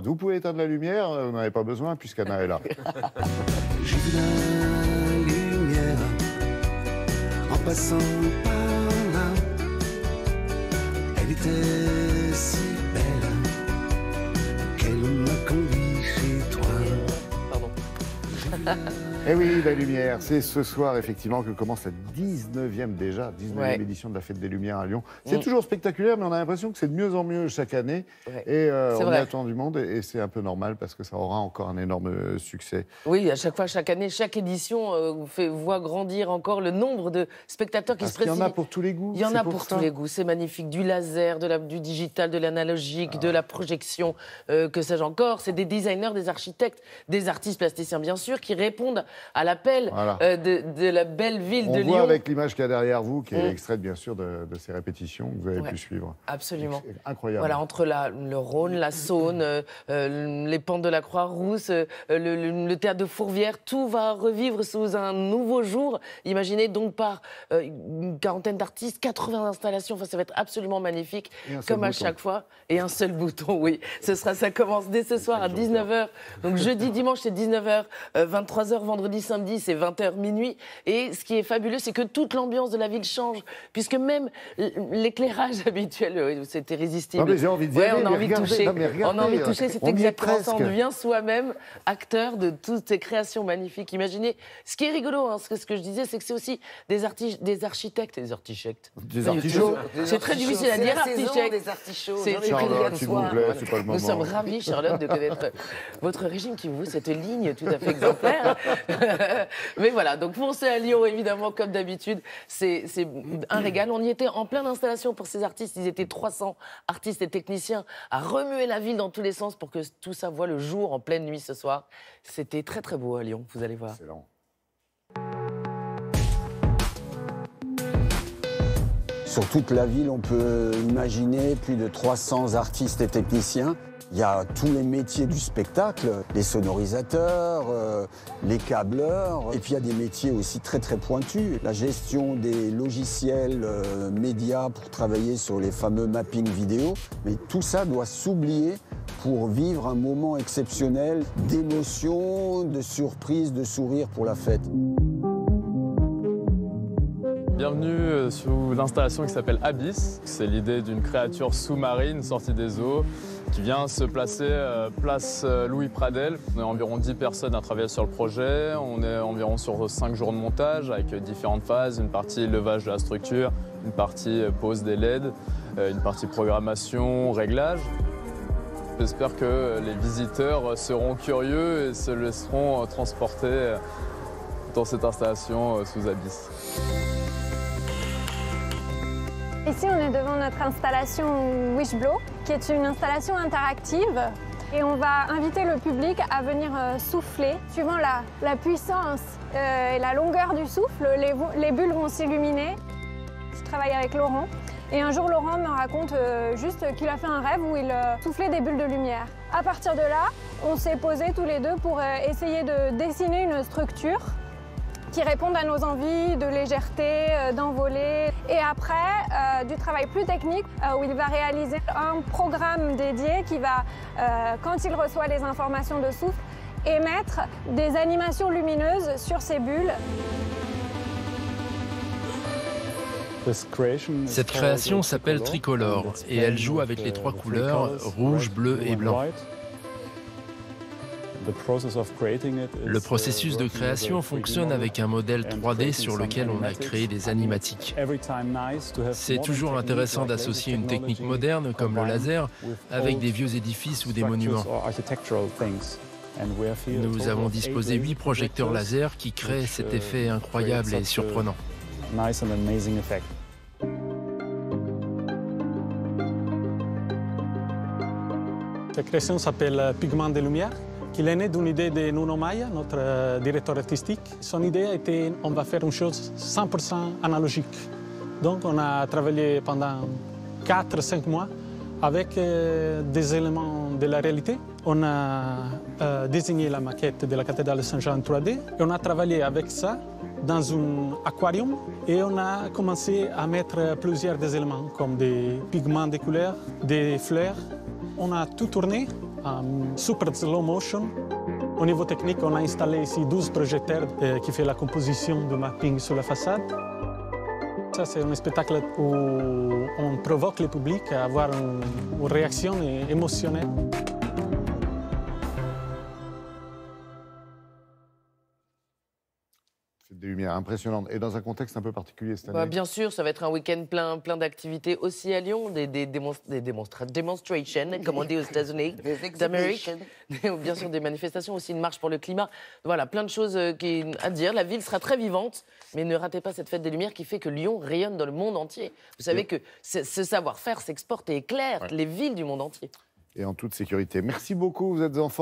Vous pouvez éteindre la lumière, vous n'en avez pas besoin puisqu'Anna est là. J'ai vu la lumière en passant par là. Elle était si belle qu'elle m'a conduit chez toi. Pardon. Eh oui, la lumière, c'est ce soir effectivement que commence la 19e déjà, 19e édition de la Fête des Lumières à Lyon. C'est toujours spectaculaire, mais on a l'impression que c'est de mieux en mieux chaque année. Et on y attend du monde, et c'est un peu normal parce que ça aura encore un énorme succès. Oui, à chaque fois, chaque année, chaque édition voit grandir encore le nombre de spectateurs qui se précipitent. Il y en a pour tous les goûts. Il y en a pour tous les goûts, c'est magnifique. Du laser, du digital, de l'analogique, de la projection, que sais-je encore. C'est des designers, des architectes, des artistes plasticiens bien sûr, qui répondent à l'appel de la belle ville de Lyon. On voit avec l'image qu'il y a derrière vous, qui est extraite bien sûr de ces répétitions que vous avez pu suivre. Absolument. Incroyable. Voilà, entre le Rhône, la Saône, les pentes de la Croix-Rousse, le théâtre de Fourvière, tout va revivre sous un nouveau jour. Imaginez donc par une quarantaine d'artistes, 80 installations, enfin ça va être absolument magnifique, comme à chaque fois. Et un seul bouton, oui. Ça commence dès ce soir à 19h. Donc jeudi, dimanche, c'est 19h, 23h, vendredi, samedi, c'est 20h, minuit. Et ce qui est fabuleux, c'est que toute l'ambiance de la ville change, puisque même l'éclairage habituel, c'est irrésistible. Non, mais j'ai envie de dire, on a envie de toucher. On a envie de toucher, c'est exactement ça. On devient soi-même acteur de toutes ces créations magnifiques. Imaginez, ce qui est rigolo, hein, ce que je disais, c'est que c'est aussi des architectes. Des artichauts. C'est très difficile à dire, architecte. Des artichauts. Charlotte, s'il vous plaît, c'est pas le moment. Nous sommes ravis, Charlotte, de connaître votre régime qui vous cette ligne tout à fait exemplaire. Mais voilà, donc pour ceux à Lyon, évidemment, comme d'habitude, c'est un régal. On y était en pleine installation pour ces artistes. Ils étaient 300 artistes et techniciens à remuer la ville dans tous les sens pour que tout ça voit le jour en pleine nuit ce soir. C'était très très beau à Lyon, vous allez voir. Excellent. Sur toute la ville, on peut imaginer plus de 300 artistes et techniciens. Il y a tous les métiers du spectacle, les sonorisateurs, les câbleurs, et puis il y a des métiers aussi très très pointus. La gestion des logiciels médias pour travailler sur les fameux mappings vidéo. Mais tout ça doit s'oublier pour vivre un moment exceptionnel d'émotion, de surprise, de sourire pour la fête. Bienvenue sous l'installation qui s'appelle Abyss. C'est l'idée d'une créature sous-marine sortie des eaux qui vient se placer place Louis Pradel. On est environ 10 personnes à travailler sur le projet. On est environ sur 5 jours de montage avec différentes phases. Une partie levage de la structure, une partie pose des LED, une partie programmation, réglage. J'espère que les visiteurs seront curieux et se laisseront transporter dans cette installation sous Abyss. Ici, on est devant notre installation Wishblow, qui est une installation interactive. Et on va inviter le public à venir souffler. Suivant la puissance et la longueur du souffle, les bulles vont s'illuminer. Je travaille avec Laurent. Et un jour, Laurent me raconte juste qu'il a fait un rêve où il soufflait des bulles de lumière. À partir de là, on s'est posés tous les deux pour essayer de dessiner une structure qui répondent à nos envies de légèreté, d'envolée. Et après, du travail plus technique, où il va réaliser un programme dédié qui va, quand il reçoit les informations de souffle, émettre des animations lumineuses sur ces bulles. Cette création s'appelle Tricolore et elle joue avec les 3 couleurs, rouge, bleu et blanc. Le processus de création fonctionne avec un modèle 3D sur lequel on a créé des animatiques. C'est toujours intéressant d'associer une technique moderne comme le laser avec des vieux édifices ou des monuments. Nous avons disposé 8 projecteurs laser qui créent cet effet incroyable et surprenant. Cette création s'appelle Pigments de lumière, qui est née d'une idée de Nuno Maia, notre directeur artistique. Son idée était on va faire une chose 100% analogique. Donc on a travaillé pendant 4-5 mois avec des éléments de la réalité. On a désigné la maquette de la cathédrale de Saint-Jean en 3D et on a travaillé avec ça dans un aquarium et on a commencé à mettre plusieurs des éléments comme des pigments de couleurs, des fleurs. On a tout tourné en super slow motion. Au niveau technique, on a installé ici 12 projecteurs qui font la composition du mapping sur la façade. Ça, c'est un spectacle où on provoque le public à avoir une réaction émotionnelle. Des lumières impressionnantes et dans un contexte un peu particulier cette année. Bien sûr, ça va être un week-end plein d'activités aussi à Lyon, des demonstrations, comme on dit aux États-Unis d'Amérique, bien sûr des manifestations, aussi une marche pour le climat. Voilà, plein de choses à dire. La ville sera très vivante, mais ne ratez pas cette fête des Lumières qui fait que Lyon rayonne dans le monde entier. Vous savez que ce savoir-faire s'exporte et éclaire les villes du monde entier. Et en toute sécurité. Merci beaucoup, vous êtes en forme.